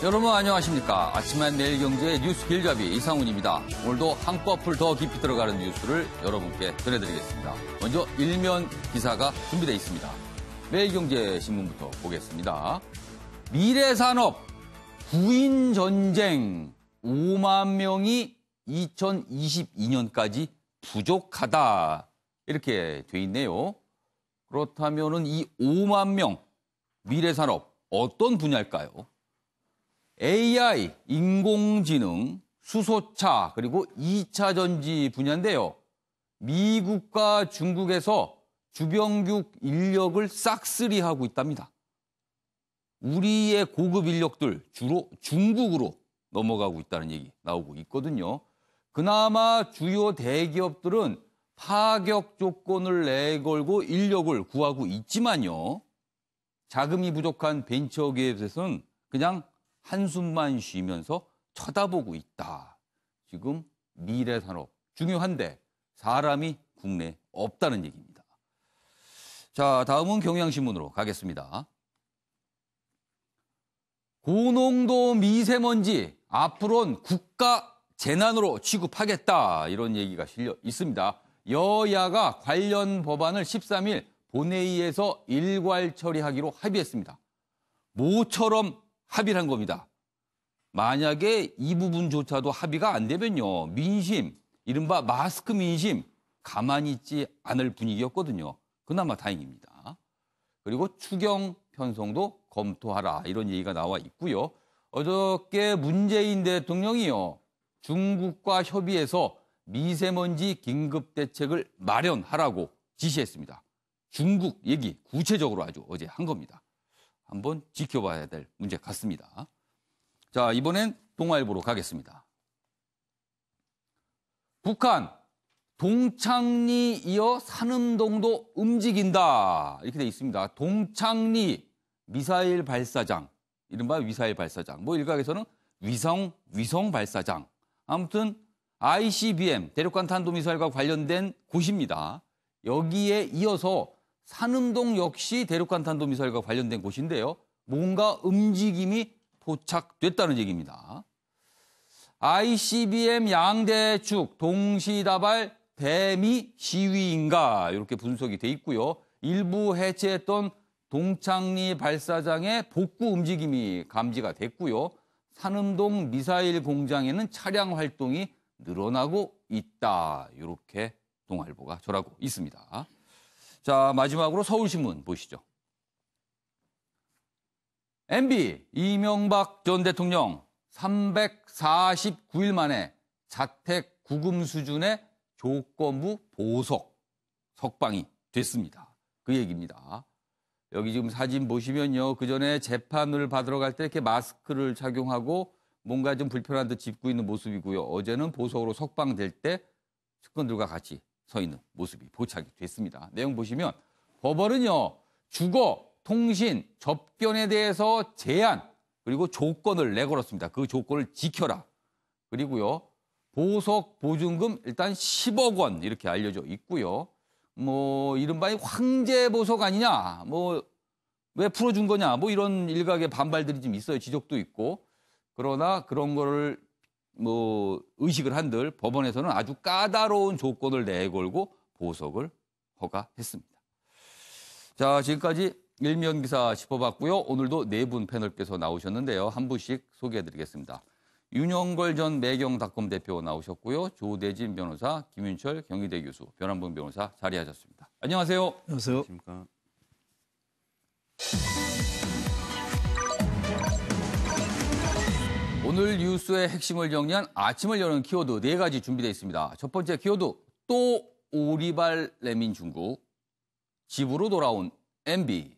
여러분 안녕하십니까. 아침엔 매일경제의 뉴스 길잡이 이상훈입니다. 오늘도 한꺼풀 더 깊이 들어가는 뉴스를 여러분께 전해드리겠습니다. 먼저 일면 기사가 준비되어 있습니다. 매일경제신문부터 보겠습니다. 미래산업 구인전쟁 5만 명이 2022년까지 부족하다. 이렇게 돼 있네요. 그렇다면은 이 5만 명 미래산업 어떤 분야일까요? AI, 인공지능, 수소차, 그리고 2차 전지 분야인데요. 미국과 중국에서 주변국 인력을 싹쓸이하고 있답니다. 우리의 고급 인력들 주로 중국으로 넘어가고 있다는 얘기 나오고 있거든요. 그나마 주요 대기업들은 파격 조건을 내걸고 인력을 구하고 있지만요. 자금이 부족한 벤처기업에서는 그냥 한숨만 쉬면서 쳐다보고 있다. 지금 미래산업 중요한데 사람이 국내에 없다는 얘기입니다. 자, 다음은 경향신문으로 가겠습니다. 고농도 미세먼지 앞으로는 국가 재난으로 취급하겠다. 이런 얘기가 실려 있습니다. 여야가 관련 법안을 13일 본회의에서 일괄 처리하기로 합의했습니다. 모처럼 합의를 한 겁니다. 만약에 이 부분조차도 합의가 안 되면요. 민심, 이른바 마스크 민심 가만히 있지 않을 분위기였거든요. 그나마 다행입니다. 그리고 추경 편성도 검토하라 이런 얘기가 나와 있고요. 어저께 문재인 대통령이요. 중국과 협의해서 미세먼지 긴급대책을 마련하라고 지시했습니다. 중국 얘기 구체적으로 아주 어제 한 겁니다. 한번 지켜봐야 될 문제 같습니다. 자, 이번엔 동아일보로 가겠습니다. 북한, 동창리 이어 산음동도 움직인다. 이렇게 돼 있습니다. 동창리 미사일 발사장, 이른바 미사일 발사장. 뭐 일각에서는 위성 발사장. 아무튼 ICBM, 대륙간 탄도미사일과 관련된 곳입니다. 여기에 이어서 산음동 역시 대륙간 탄도미사일과 관련된 곳인데요. 뭔가 움직임이 포착됐다는 얘기입니다. ICBM 양대축 동시다발 대미 시위인가 이렇게 분석이 돼 있고요. 일부 해체했던 동창리 발사장의 복구 움직임이 감지가 됐고요. 산음동 미사일 공장에는 차량 활동이 늘어나고 있다. 이렇게 동아일보가 전하고 있습니다. 자, 마지막으로 서울신문 보시죠. MB 이명박 전 대통령 349일 만에 자택 구금 수준의 조건부 보석 석방이 됐습니다. 그 얘기입니다. 여기 지금 사진 보시면요. 그전에 재판을 받으러 갈 때 이렇게 마스크를 착용하고 뭔가 좀 불편한 듯 짚고 있는 모습이고요. 어제는 보석으로 석방될 때 측근들과 같이 서 있는 모습이 포착이 됐습니다. 내용 보시면 법원은요. 주거, 통신, 접견에 대해서 제한 그리고 조건을 내걸었습니다. 그 조건을 지켜라. 그리고요. 보석 보증금 일단 10억 원 이렇게 알려져 있고요. 뭐 이른바 황제 보석 아니냐. 뭐 왜 풀어준 거냐. 뭐 이런 일각의 반발들이 좀 있어요. 지적도 있고. 그러나 그런 거를 뭐 의식을 한들 법원에서는 아주 까다로운 조건을 내걸고 보석을 허가했습니다. 자, 지금까지 일면 기사 짚어봤고요. 오늘도 네 분 패널께서 나오셨는데요. 한 분씩 소개해드리겠습니다. 윤영걸 전 매경닷컴 대표 나오셨고요. 조대진 변호사, 김윤철 경희대 교수, 변한봉 변호사 자리하셨습니다. 안녕하세요. 안녕하세요. 안녕하십니까. 오늘 뉴스의 핵심을 정리한 아침을 여는 키워드 4가지 준비되어 있습니다. 첫 번째 키워드, 또 오리발 내민 중국, 집으로 돌아온 MB,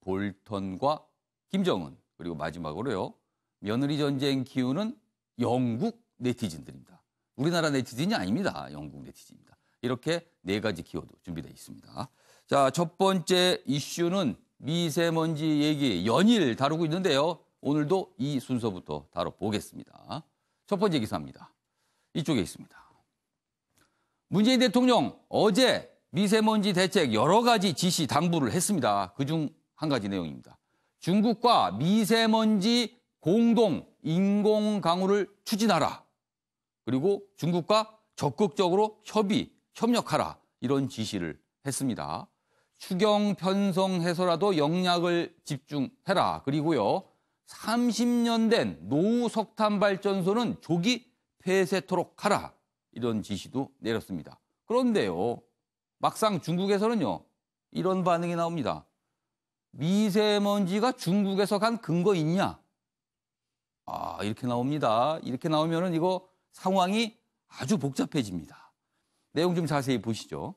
볼턴과 김정은, 그리고 마지막으로요. 며느리 전쟁 키우는 영국 네티즌들입니다. 우리나라 네티즌이 아닙니다. 영국 네티즌입니다. 이렇게 4가지 키워드 준비되어 있습니다. 자, 첫 번째 이슈는 미세먼지 얘기 연일 다루고 있는데요. 오늘도 이 순서부터 다뤄보겠습니다. 첫 번째 기사입니다. 이쪽에 있습니다. 문재인 대통령 어제 미세먼지 대책 여러 가지 지시 당부를 했습니다. 그중 한 가지 내용입니다. 중국과 미세먼지 공동 인공 강우를 추진하라. 그리고 중국과 적극적으로 협력하라. 이런 지시를 했습니다. 추경 편성해서라도 영약을 집중해라. 그리고요, 30년 된 노후 석탄 발전소는 조기 폐쇄토록 하라. 이런 지시도 내렸습니다. 그런데요, 막상 중국에서는요, 이런 반응이 나옵니다. 미세먼지가 중국에서 간 근거 있냐? 이렇게 나옵니다. 이렇게 나오면은 이거 상황이 아주 복잡해집니다. 내용 좀 자세히 보시죠.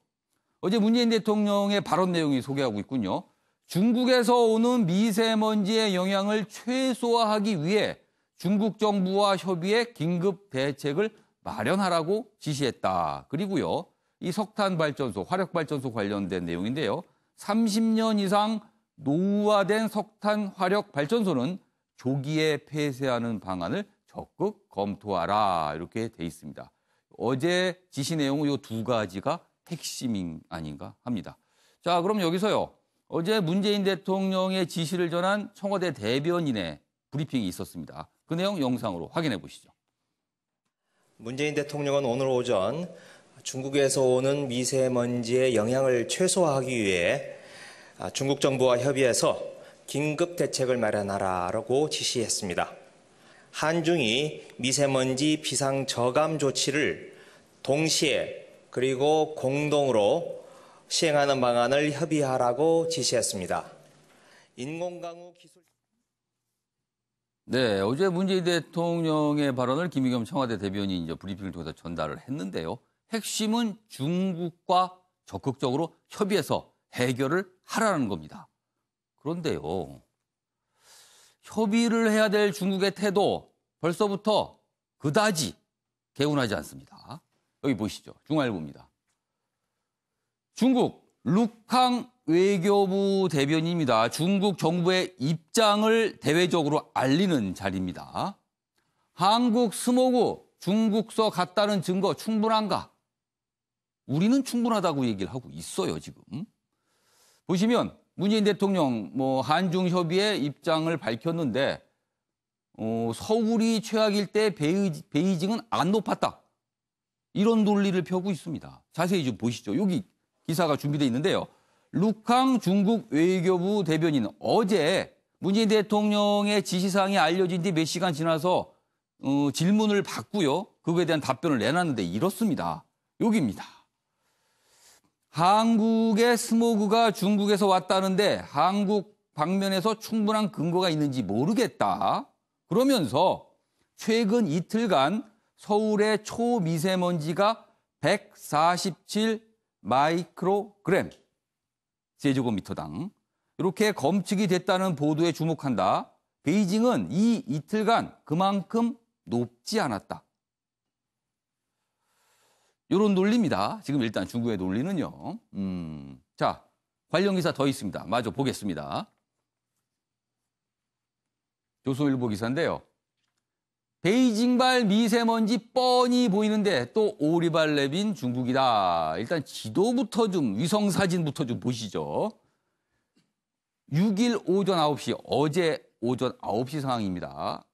어제 문재인 대통령의 발언 내용이 소개하고 있군요. 중국에서 오는 미세먼지의 영향을 최소화하기 위해 중국 정부와 협의해 긴급 대책을 마련하라고 지시했다. 그리고요, 이 석탄 발전소, 화력 발전소 관련된 내용인데요. 30년 이상 노후화된 석탄 화력 발전소는 조기에 폐쇄하는 방안을 적극 검토하라. 이렇게 돼 있습니다. 어제 지시 내용은 이 두 가지가 핵심 아닌가 합니다. 자, 그럼 여기서요. 어제 문재인 대통령의 지시를 전한 청와대 대변인의 브리핑이 있었습니다. 그 내용 영상으로 확인해 보시죠. 문재인 대통령은 오늘 오전 중국에서 오는 미세먼지의 영향을 최소화하기 위해 중국 정부와 협의해서 긴급 대책을 마련하라고 지시했습니다. 한중이 미세먼지 비상 저감 조치를 동시에 그리고 공동으로 시행하는 방안을 협의하라고 지시했습니다. 인공강우 기술. 네, 어제 문재인 대통령의 발언을 김의겸 청와대 대변인이 이제 브리핑을 통해서 전달을 했는데요. 핵심은 중국과 적극적으로 협의해서 해결을 하라는 겁니다. 그런데요, 협의를 해야 될 중국의 태도 벌써부터 그다지 개운하지 않습니다. 여기 보시죠. 중앙일보입니다. 중국 룩캉 외교부 대변인입니다. 중국 정부의 입장을 대외적으로 알리는 자리입니다. 한국 스모그 중국서 갔다는 증거 충분한가? 우리는 충분하다고 얘기를 하고 있어요, 지금. 보시면 문재인 대통령 한중 협의의 입장을 밝혔는데 서울이 최악일 때 베이징은 안 높았다. 이런 논리를 펴고 있습니다. 자세히 좀 보시죠. 여기 기사가 준비되어 있는데요. 룩캉 중국 외교부 대변인은 어제 문재인 대통령의 지시사항이 알려진 뒤 몇 시간 지나서 질문을 받고요. 그거에 대한 답변을 내놨는데 이렇습니다. 여기입니다. 한국의 스모그가 중국에서 왔다는데 한국 방면에서 충분한 근거가 있는지 모르겠다. 그러면서 최근 이틀간 서울의 초미세먼지가 147 마이크로그램 제곱미터당 이렇게 검측이 됐다는 보도에 주목한다. 베이징은 이 이틀간 그만큼 높지 않았다. 이런 논리입니다. 지금 일단 중국의 논리는요. 자, 관련 기사 더 있습니다. 마저 보겠습니다. 조선일보 기사인데요. 베이징발 미세먼지 뻔히 보이는데 또 오리발 내빈 중국이다. 일단 지도부터 위성 사진부터 좀 보시죠. 6일 오전 9시, 어제 오전 9시 상황입니다.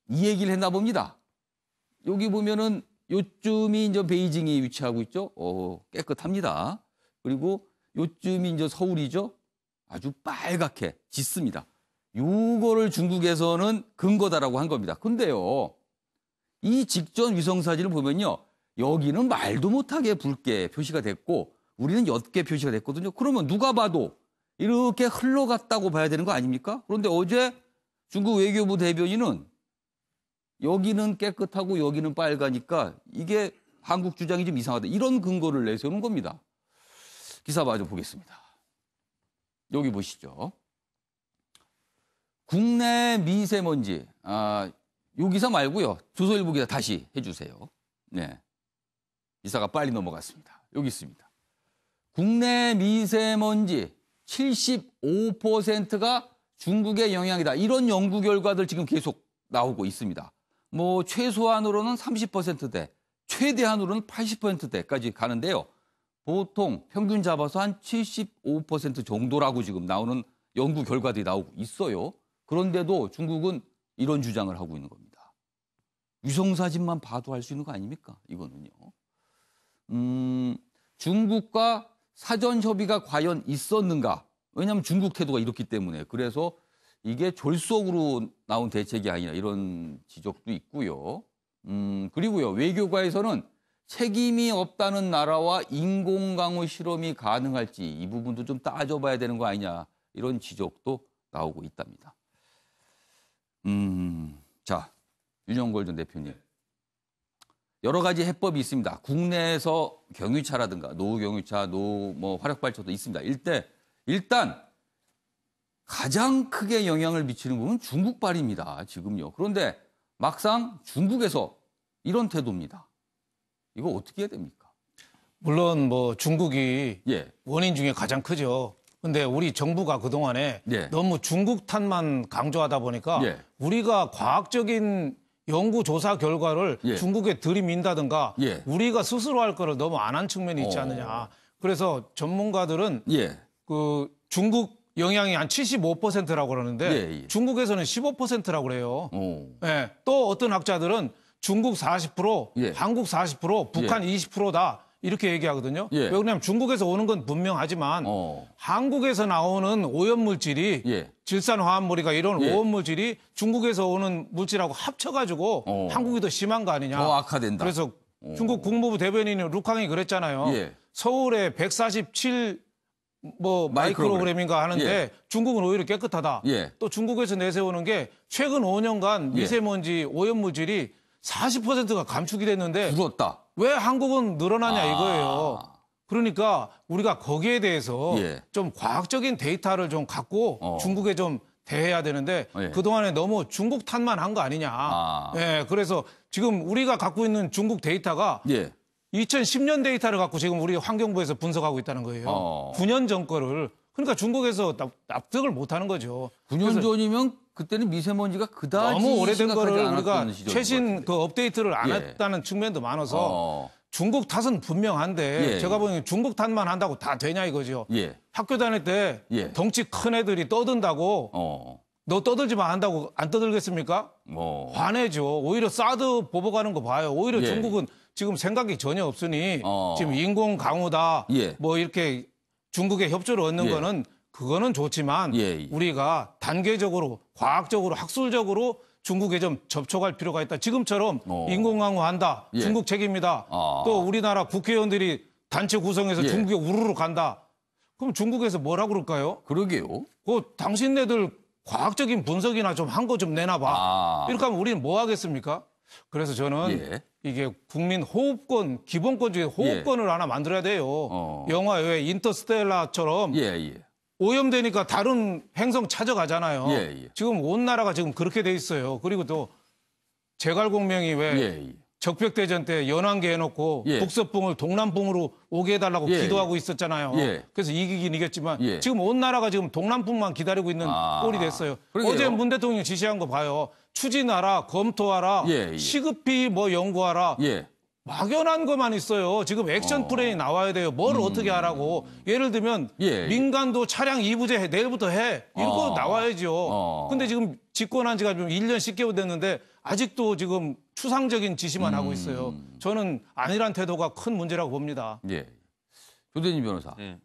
이 얘기를 했나 봅니다. 여기 보면은 요쯤이 이제 베이징이 위치하고 있죠. 깨끗합니다. 그리고 요쯤이 이제 서울이죠. 아주 빨갛게 짙습니다. 요거를 중국에서는 근거다라고 한 겁니다. 근데요, 이 직전 위성사진을 보면요. 여기는 말도 못하게 붉게 표시가 됐고 우리는 옅게 표시가 됐거든요. 그러면 누가 봐도 이렇게 흘러갔다고 봐야 되는 거 아닙니까? 그런데 어제 중국 외교부 대변인은 여기는 깨끗하고 여기는 빨가니까 이게 한국 주장이 좀 이상하다. 이런 근거를 내세우는 겁니다. 기사 마저 보겠습니다. 여기 보시죠. 국내 미세먼지. 요 기사 말고요. 조선일보 기사 다시 해주세요. 네. 기사가 빨리 넘어갔습니다. 여기 있습니다. 국내 미세먼지 75%가 중국의 영향이다. 이런 연구 결과들 지금 계속 나오고 있습니다. 최소한으로는 30%대, 최대한으로는 80%대까지 가는데요. 보통 평균 잡아서 한 75% 정도라고 지금 나오는 연구 결과들이 나오고 있어요. 그런데도 중국은 이런 주장을 하고 있는 겁니다. 위성사진만 봐도 알 수 있는 거 아닙니까? 이거는요. 중국과 사전 협의가 과연 있었는가? 왜냐하면 중국 태도가 이렇기 때문에. 그래서 이게 졸속으로 나온 대책이 아니라 이런 지적도 있고요. 그리고요, 외교가에서는 책임이 없다는 나라와 인공강우 실험이 가능할지 이 부분도 좀 따져봐야 되는 거 아니냐, 이런 지적도 나오고 있답니다. 자, 윤영걸 전 대표님. 여러 가지 해법이 있습니다. 국내에서 경유차라든가 노후 경유차, 노후 화력발전도 있습니다. 일단 가장 크게 영향을 미치는 부분은 중국발입니다. 지금요. 그런데 막상 중국에서 이런 태도입니다. 이거 어떻게 해야 됩니까? 물론 뭐 중국이 예. 원인 중에 가장 크죠. 근데 우리 정부가 그동안에 예. 너무 중국 탓만 강조하다 보니까 예. 우리가 과학적인 연구 조사 결과를 예. 중국에 들이민다든가 예. 우리가 스스로 할 거를 너무 안 한 측면이 있지 않느냐. 그래서 전문가들은 예. 그 중국 영향이 한 75%라고 그러는데 예. 중국에서는 15%라고 그래요. 오. 예. 또 어떤 학자들은 중국 40%, 예. 한국 40%, 북한 20%다. 이렇게 얘기하거든요. 예. 왜 그러냐면 중국에서 오는 건 분명하지만 한국에서 나오는 오염물질이 예. 질산화합물이가 이런 예. 오염물질이 중국에서 오는 물질하고 합쳐가지고 한국이 더 심한 거 아니냐. 더 악화된다. 그래서 중국 국무부 대변인 루캉이 그랬잖아요. 예. 서울에 147 마이크로그램인가 하는데 예. 중국은 오히려 깨끗하다. 예. 또 중국에서 내세우는 게 최근 5년간 미세먼지 오염물질이 40%가 감축이 됐는데 줄었다. 왜 한국은 늘어나냐 이거예요. 그러니까 우리가 거기에 대해서 예. 좀 과학적인 데이터를 좀 갖고 중국에 좀 대해야 되는데 예. 그동안에 너무 중국 탓만 한 거 아니냐. 예, 그래서 지금 우리가 갖고 있는 중국 데이터가 예. 2010년 데이터를 갖고 지금 우리 환경부에서 분석하고 있다는 거예요. 9년 전 거를. 그러니까 중국에서 납득을 못 하는 거죠. 9년 전이면 그때는 미세먼지가 그다지 너무 오래된 심각하지 거를 않았던 우리가 시절인 최신 것 그 업데이트를 안 예. 했다는 측면도 많아서 중국 탓은 분명한데 예. 제가 보기엔 중국 탓만 한다고 다 되냐 이거죠. 예. 학교 다닐 때 예. 덩치 큰 애들이 떠든다고 너 떠들지 마 한다고 안 떠들겠습니까? 화내죠. 오히려 사드 보복하는 거 봐요. 오히려 예. 중국은 지금 생각이 전혀 없으니 지금 인공 강우다 예. 뭐 이렇게 중국의 협조를 얻는 예. 거는 그거는 좋지만 예. 우리가 단계적으로 과학적으로 학술적으로 중국에 좀 접촉할 필요가 있다. 지금처럼 인공강우한다. 예. 중국 책임이다. 또 우리나라 국회의원들이 단체 구성해서 예. 중국에 우르르 간다. 그럼 중국에서 뭐라 그럴까요? 그러게요. 당신네들 과학적인 분석이나 좀 한 거 좀 내놔봐. 이렇게 하면 우리는 뭐 하겠습니까? 그래서 저는 예. 이게 국민 호흡권, 기본권 중에 호흡권을 하나 만들어야 돼요. 영화 왜 인터스텔라처럼 예. 오염되니까 다른 행성 찾아가잖아요. 예. 지금 온 나라가 지금 그렇게 돼 있어요. 그리고 또 제갈공명이 왜 예. 적벽대전 때 연안계 해놓고 예. 북서풍을 동남풍으로 오게 해달라고 예. 기도하고 있었잖아요. 예. 그래서 이기긴 이겼지만 예. 지금 온 나라가 지금 동남풍만 기다리고 있는 꼴이 됐어요. 그러게요. 어제 문 대통령이 지시한 거 봐요. 추진하라, 검토하라, 예. 시급히 뭐 연구하라. 예. 막연한 것만 있어요. 지금 액션 플랜이 나와야 돼요. 뭘 어떻게 하라고. 예를 들면 예. 민간도 차량 2부제 내일부터 해. 이거 나와야죠. 근데 지금 집권한 지가 좀 1년 10개월 됐는데 아직도 지금 추상적인 지시만 하고 있어요. 저는 아니란 태도가 큰 문제라고 봅니다. 예. 조대진 변호사. 예.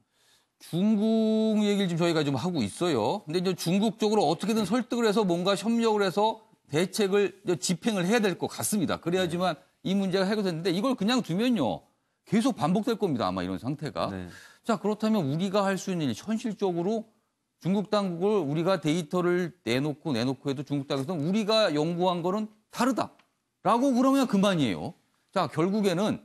중국 얘기를 지금 저희가 좀 하고 있어요. 근데 이제 중국 쪽으로 어떻게든 설득을 해서 뭔가 협력을 해서 대책을 이제 집행을 해야 될 것 같습니다. 그래야지만 이 문제가 해결됐는데 이걸 그냥 두면요. 계속 반복될 겁니다. 아마 이런 상태가. 네. 자, 그렇다면 우리가 할 수 있는 일, 현실적으로 중국 당국을 우리가 데이터를 내놓고 해도 중국 당국에서는 우리가 연구한 거는 다르다라고 그러면 그만이에요. 자, 결국에는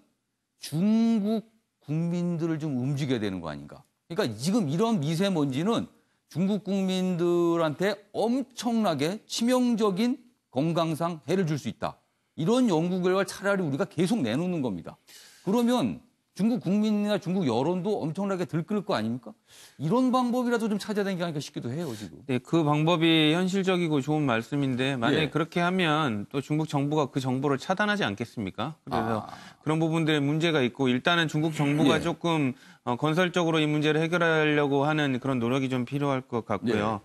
중국 국민들을 좀 움직여야 되는 거 아닌가. 그러니까 지금 이런 미세먼지는 중국 국민들한테 엄청나게 치명적인 건강상 해를 줄 수 있다. 이런 연구 결과를 차라리 우리가 계속 내놓는 겁니다. 그러면 중국 국민이나 중국 여론도 엄청나게 들끓을 거 아닙니까? 이런 방법이라도 좀 찾아야 되는 게 아닐까 싶기도 해요, 지금. 네, 그 방법이 현실적이고 좋은 말씀인데 만약에 예. 그렇게 하면 또 중국 정부가 그 정보를 차단하지 않겠습니까? 그래서 그런 부분들에 문제가 있고 일단은 중국 정부가 예. 조금 건설적으로 이 문제를 해결하려고 하는 그런 노력이 좀 필요할 것 같고요.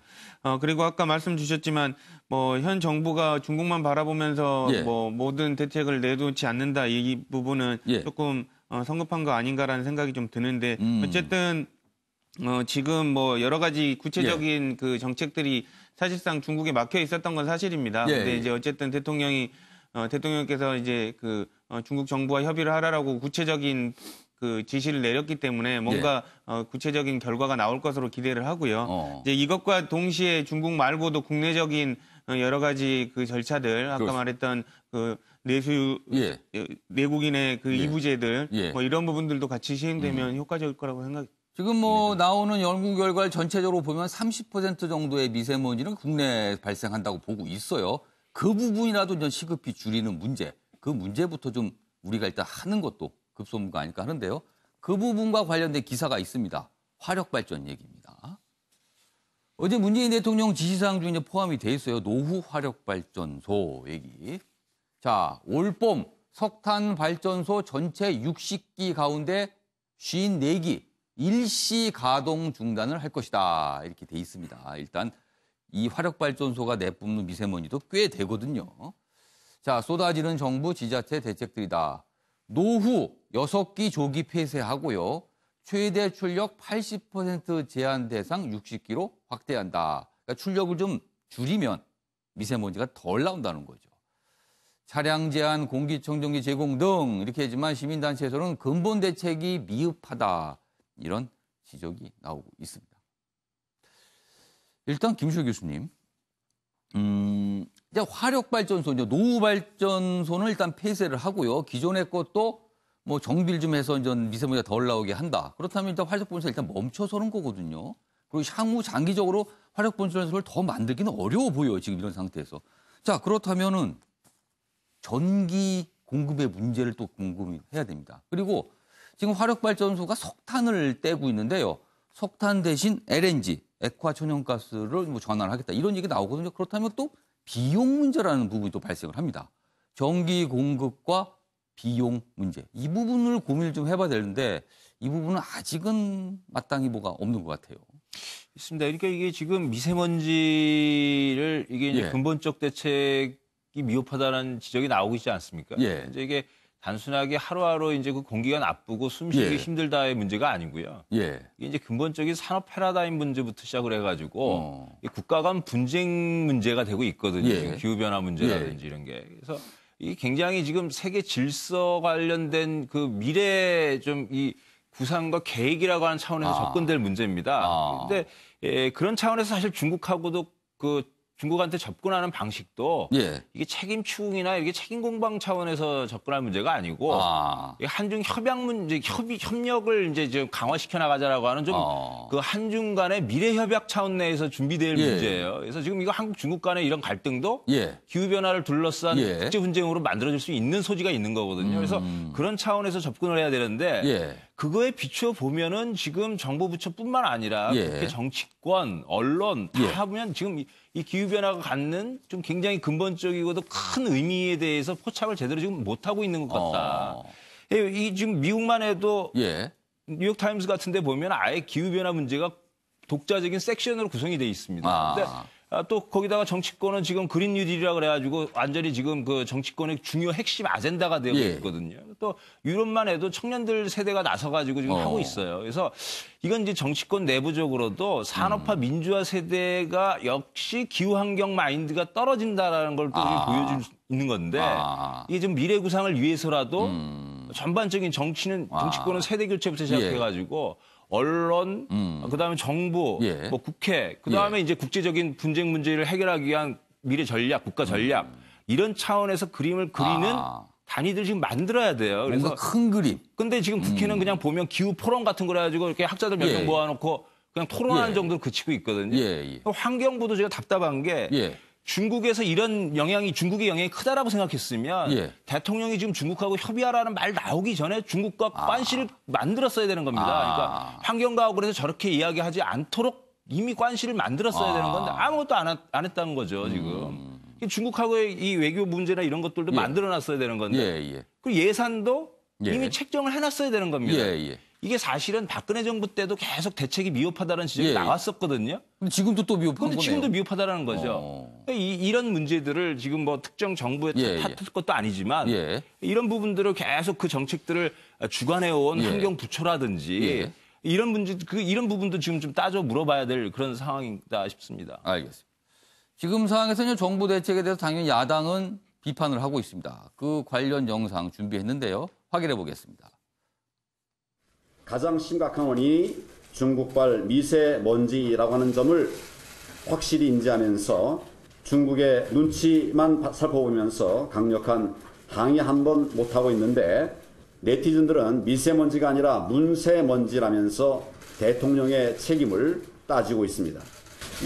그리고 아까 말씀 주셨지만 뭐 현 정부가 중국만 바라보면서 예. 뭐 모든 대책을 내놓지 않는다 이 부분은 예. 조금 성급한 거 아닌가라는 생각이 좀 드는데 어쨌든 지금 뭐 여러 가지 구체적인 그 정책들이 사실상 중국에 막혀 있었던 건 사실입니다. 예, 근데 예. 이제 어쨌든 대통령께서 이제 중국 정부와 협의를 하라라고 구체적인 그 지시를 내렸기 때문에 뭔가 구체적인 결과가 나올 것으로 기대를 하고요. 이제 이것과 동시에 중국 말고도 국내적인 여러 가지 그 절차들 아까 그렇습니다. 말했던 그 내수 예. 내국인의 그 예. 이부제들 예. 뭐 이런 부분들도 같이 시행되면 효과적일 거라고 생각합니다. 지금 뭐 나오는 연구 결과를 전체적으로 보면 30% 정도의 미세먼지는 국내에 발생한다고 보고 있어요. 그 부분이라도 좀 시급히 줄이는 문제, 그 문제부터 좀 우리가 일단 하는 것도 급선무가 아닐까 하는데요. 그 부분과 관련된 기사가 있습니다. 화력발전 얘기입니다. 어제 문재인 대통령 지시사항 중에 포함이 돼 있어요. 노후 화력발전소 얘기. 자, 올봄 석탄 발전소 전체 60기 가운데 54기 일시 가동 중단을 할 것이다. 이렇게 돼 있습니다. 일단 이 화력발전소가 내뿜는 미세먼지도 꽤 되거든요. 자, 쏟아지는 정부 지자체 대책들이다. 노후 6기 조기 폐쇄하고요. 최대 출력 80% 제한 대상 60기로 확대한다. 그러니까 출력을 좀 줄이면 미세먼지가 덜 나온다는 거죠. 차량 제한, 공기청정기 제공 등 이렇게 하지만 시민단체에서는 근본 대책이 미흡하다. 이런 지적이 나오고 있습니다. 일단 김시호 교수님, 이제 화력발전소, 이제 노후발전소는 일단 폐쇄를 하고요. 기존의 것도 뭐 정비를 좀 해서 이제 미세먼지가 덜 나오게 한다. 그렇다면 일단 화력발전소 일단 멈춰서는 거거든요. 그리고 향후 장기적으로 화력발전소를 더 만들기는 어려워 보여요. 지금 이런 상태에서. 자, 그렇다면은 전기 공급의 문제를 또 궁금해야 됩니다. 그리고 지금 화력발전소가 석탄을 떼고 있는데요. 석탄 대신 LNG, 액화천연가스를 뭐 전환하겠다. 이런 얘기 나오거든요. 그렇다면 또 비용 문제라는 부분이 또 발생을 합니다. 전기 공급과 비용 문제. 이 부분을 고민을 좀 해봐야 되는데 이 부분은 아직은 마땅히 뭐가 없는 것 같아요. 있습니다. 그러니까 이게 지금 미세먼지를 이게 이제 예. 근본적 대책이 미흡하다는 지적이 나오고 있지 않습니까? 예. 이제 이게 단순하게 하루하루 이제 그 공기가 나쁘고 숨쉬기 예. 힘들다의 문제가 아니고요. 예. 이게 이제 근본적인 산업 패러다임 문제부터 시작을 해가지고 이 국가 간 분쟁 문제가 되고 있거든요. 예. 지금 기후변화 문제라든지 이런 게. 그래서 이 굉장히 지금 세계 질서 관련된 그 미래 좀 이 구상과 계획이라고 하는 차원에서 접근될 문제입니다. 그런데 그런 차원에서 사실 중국하고도 중국한테 접근하는 방식도 예. 이게 책임 추궁이나 이게 책임 공방 차원에서 접근할 문제가 아니고 이게 한중 협약 문제, 협력을 이제 좀 강화시켜 나가자라고 하는 좀 그 한중 간의 미래 협약 차원 내에서 준비될 예. 문제예요. 그래서 지금 이거 한국 중국 간의 이런 갈등도 예. 기후 변화를 둘러싼 예. 국제 분쟁으로 만들어질 수 있는 소지가 있는 거거든요. 그래서 그런 차원에서 접근을 해야 되는데 예. 그거에 비추어 보면은 지금 정부 부처뿐만 아니라 예. 국회 정치권, 언론 다 예. 하면 지금 이 기후 변화가 갖는 좀 굉장히 근본적이고도 큰 의미에 대해서 포착을 제대로 지금 못 하고 있는 것 같다. 이 지금 미국만 해도 예. 뉴욕 타임스 같은 데 보면 아예 기후 변화 문제가 독자적인 섹션으로 구성이 돼 있습니다. 근데 또 거기다가 정치권은 지금 그린 뉴딜이라 그래가지고 완전히 지금 그 정치권의 중요 핵심 아젠다가 되고 예. 있거든요. 또 유럽만 해도 청년들 세대가 나서가지고 지금 하고 있어요. 그래서 이건 이제 정치권 내부적으로도 산업화 민주화 세대가 역시 기후 환경 마인드가 떨어진다라는 걸 또 보여줄 수 있는 건데 이게 좀 미래 구상을 위해서라도 전반적인 정치권은 세대 교체부터 시작해가지고. 언론, 그다음에 정부, 예. 뭐 국회, 그다음에 이제 국제적인 분쟁 문제를 해결하기 위한 미래 전략, 국가 전략 이런 차원에서 그림을 그리는 단위들 지금 만들어야 돼요. 뭔가 그래서 큰 그림. 근데 지금 국회는 그냥 보면 기후 포럼 같은 거 해가지고 이렇게 학자들 몇 명 예. 모아놓고 그냥 토론하는 예. 정도로 그치고 있거든요. 예. 환경부도 제가 답답한 게 예. 중국에서 이런 영향이 중국의 영향이 크다라고 생각했으면 예. 대통령이 지금 중국하고 협의하라는 말 나오기 전에 중국과 관시를 만들었어야 되는 겁니다. 그러니까 환경과학으로 그래서 저렇게 이야기하지 않도록 이미 관시를 만들었어야 되는 건데 아무것도 안 했다는 거죠, 지금. 중국하고의 이 외교 문제나 이런 것들도 만들어놨어야 되는 건데 그리고 예산도 이미 책정을 해놨어야 되는 겁니다. 이게 사실은 박근혜 정부 때도 계속 대책이 미흡하다는 지적이 나왔었거든요. 근데 지금도 또 미흡한 거네요. 지금도 미흡하다는 거죠. 그러니까 이런 문제들을 지금 뭐 특정 정부의 탓할 것도 아니지만 이런 부분들을 계속 그 정책들을 주관해온 환경부처라든지 이런 문제, 이런 부분도 지금 좀 따져 물어봐야 될 그런 상황이다 싶습니다. 알겠습니다. 지금 상황에서는 정부 대책에 대해서 당연히 야당은 비판을 하고 있습니다. 그 관련 영상 준비했는데요. 확인해 보겠습니다. 가장 심각한 원인이 중국발 미세먼지라고 하는 점을 확실히 인지하면서 중국의 눈치만 살펴보면서 강력한 항의 한 번 못하고 있는데 네티즌들은 미세먼지가 아니라 문세먼지라면서 대통령의 책임을 따지고 있습니다.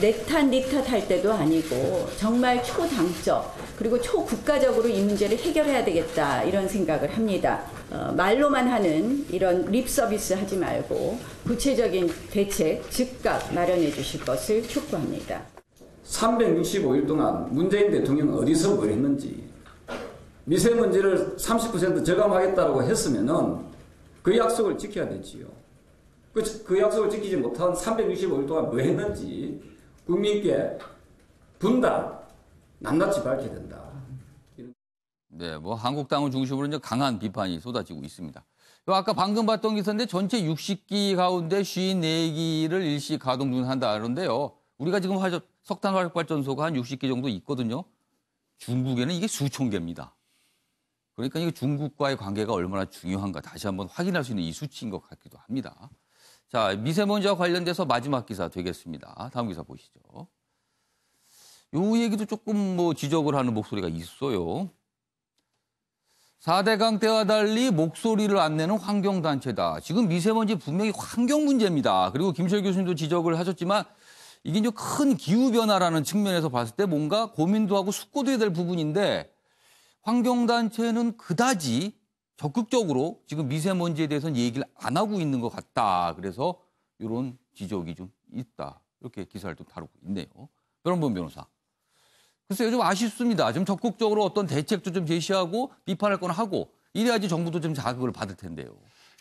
내 탓, 네 탓 할 때도 아니고 정말 초당적 그리고 초국가적으로 이 문제를 해결해야 되겠다 이런 생각을 합니다. 말로만 하는 이런 립 서비스 하지 말고 구체적인 대책 즉각 마련해 주실 것을 촉구합니다. 365일 동안 문재인 대통령은 어디서 뭘 했는지 미세먼지를 30% 저감하겠다고 했으면은 그 약속을 지켜야 되지요. 그 약속을 지키지 못한 365일 동안 뭐 했는지 국민께 분단, 낱낱이 밝혀야 된다. 네, 뭐 한국당을 중심으로 이제 강한 비판이 쏟아지고 있습니다. 아까 방금 봤던 게 있었는데 전체 60기 가운데 54기를 일시 가동 중한다 그러는데요. 우리가 지금 석탄 화력발전소가 한 60기 정도 있거든요. 중국에는 이게 수천 개입니다. 그러니까 이게 중국과의 관계가 얼마나 중요한가 다시 한번 확인할 수 있는 이 수치인 것 같기도 합니다. 자, 미세먼지와 관련돼서 마지막 기사 되겠습니다. 다음 기사 보시죠. 요 얘기도 조금 뭐 지적을 하는 목소리가 있어요. 4대강 때와 달리 목소리를 안 내는 환경단체다. 지금 미세먼지 분명히 환경 문제입니다. 그리고 김철 교수님도 지적을 하셨지만 이게 이제 큰 기후변화라는 측면에서 봤을 때 뭔가 고민도 하고 숙고도 해야 될 부분인데 환경단체는 그다지 적극적으로 지금 미세먼지에 대해서는 얘기를 안 하고 있는 것 같다. 그래서 이런 지적이 좀 있다. 이렇게 기사를 좀 다루고 있네요. 변원범 변호사. 글쎄요, 좀 아쉽습니다. 좀 적극적으로 어떤 대책도 좀 제시하고 비판할 건 하고 이래야지 정부도 좀 자극을 받을 텐데요.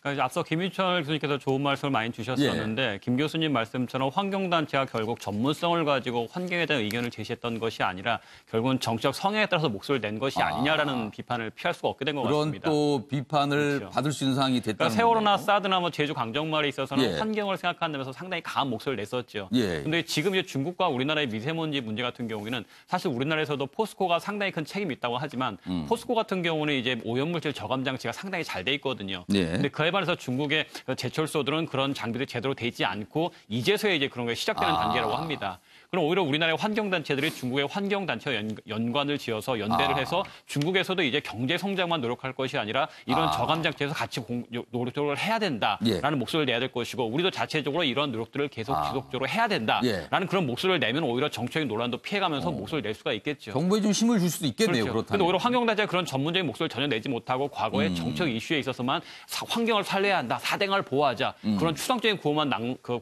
그러니까 앞서 김유철 교수님께서 좋은 말씀을 많이 주셨었는데 김 교수님 말씀처럼 환경단체가 결국 전문성을 가지고 환경에 대한 의견을 제시했던 것이 아니라 결국은 정치적 성향에 따라서 목소리를 낸 것이 아니냐라는 비판을 피할 수가 없게 된 것 같습니다. 그런 또 비판을 그렇죠. 받을 수 있는 상황이 됐다는 그러니까 세월호나 거네요. 사드나 뭐 제주 강정마을에 있어서는 환경을 생각한다면서 상당히 강한 목소리를 냈었죠. 그런데 지금 이제 중국과 우리나라의 미세먼지 문제 같은 경우에는 사실 우리나라에서도 포스코가 상당히 큰 책임이 있다고 하지만 포스코 같은 경우는 이제 오염물질 저감 장치가 상당히 잘 돼 있거든요. 근데 그에 반해서 중국의 제철소들은 그런 장비들이 제대로 돼 있지 않고 이제서야 이제 그런 게 시작되는 단계라고 합니다. 그럼 오히려 우리나라의 환경단체들이 중국의 환경단체와 연관을 지어서 연대를 해서 중국에서도 이제 경제 성장만 노력할 것이 아니라 이런 저감 장치에서 같이 노력을 해야 된다라는 목소리를 내야 될 것이고 우리도 자체적으로 이런 노력들을 계속 지속적으로 해야 된다라는 그런 목소리를 내면 오히려 정책적인 논란도 피해가면서 목소리를 낼 수가 있겠죠. 정부에 좀 힘을 줄 수도 있겠네요. 그렇죠. 그렇다면. 그런데 오히려 환경단체가 그런 전문적인 목소리를 전혀 내지 못하고 과거의 정책 이슈에 있어서만 환경을 살려야 한다, 사대강을 보호하자 그런 추상적인 구호만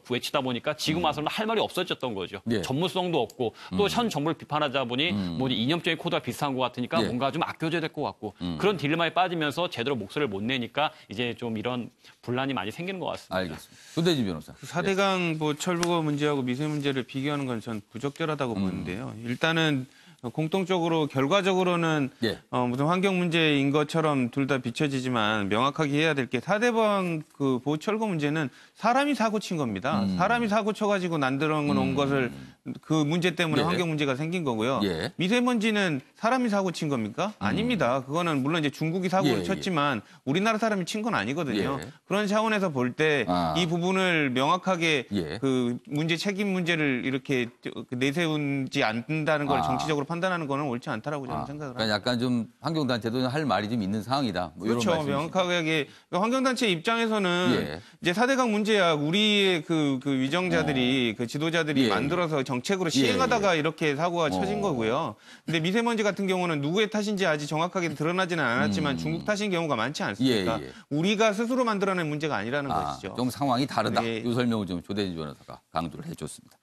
외치다 보니까 지금 와서는 할 말이 없어졌던 거죠. 전문성도 없고 또 현 정부를 비판하다 보니 뭐 이념적인 코드가 비슷한 것 같으니까 뭔가 좀 아껴줘야 될 것 같고 그런 딜레마에 빠지면서 제대로 목소리를 못 내니까 이제 좀 이런 분란이 많이 생기는 것 같습니다. 알겠습니다. 손대진 변호사. 4대강 뭐 철거 문제하고 미세 문제를 비교하는 건 전 부적절하다고 보는데요. 일단은 공통적으로 결과적으로는 무슨 환경 문제인 것처럼 둘 다 비춰지지만 명확하게 해야 될 게 4대강 그 보철거 문제는 사람이 사고 친 겁니다. 사람이 사고 쳐가지고 만들어 놓은 것을 그 문제 때문에 환경 문제가 생긴 거고요. 미세먼지는 사람이 사고 친 겁니까? 아닙니다. 그거는 물론 이제 중국이 사고를 쳤지만 우리나라 사람이 친 건 아니거든요. 그런 차원에서 볼 때 이 부분을 명확하게 그 문제 책임 문제를 이렇게 내세우지 않는다는 걸 정치적으로 판단하는 거는 옳지 않다라고 저는 생각을 합니다. 그러니까 약간 좀 환경단체도 할 말이 좀 있는 상황이다. 뭐 그렇죠. 이런 명확하게 환경단체 입장에서는 이제 4대강 문제야 우리의 그 위정자들이 그 지도자들이 만들어서 정책으로 시행하다가 이렇게 사고가 쳐진 거고요. 근데 미세먼지 같은 경우는 누구의 탓인지 아직 정확하게 드러나지는 않았지만 중국 탓인 경우가 많지 않습니까? 우리가 스스로 만들어낸 문제가 아니라는 것이죠. 좀 상황이 다르다. 이 설명을 좀 조대진 변호사가 강조를 해줬습니다.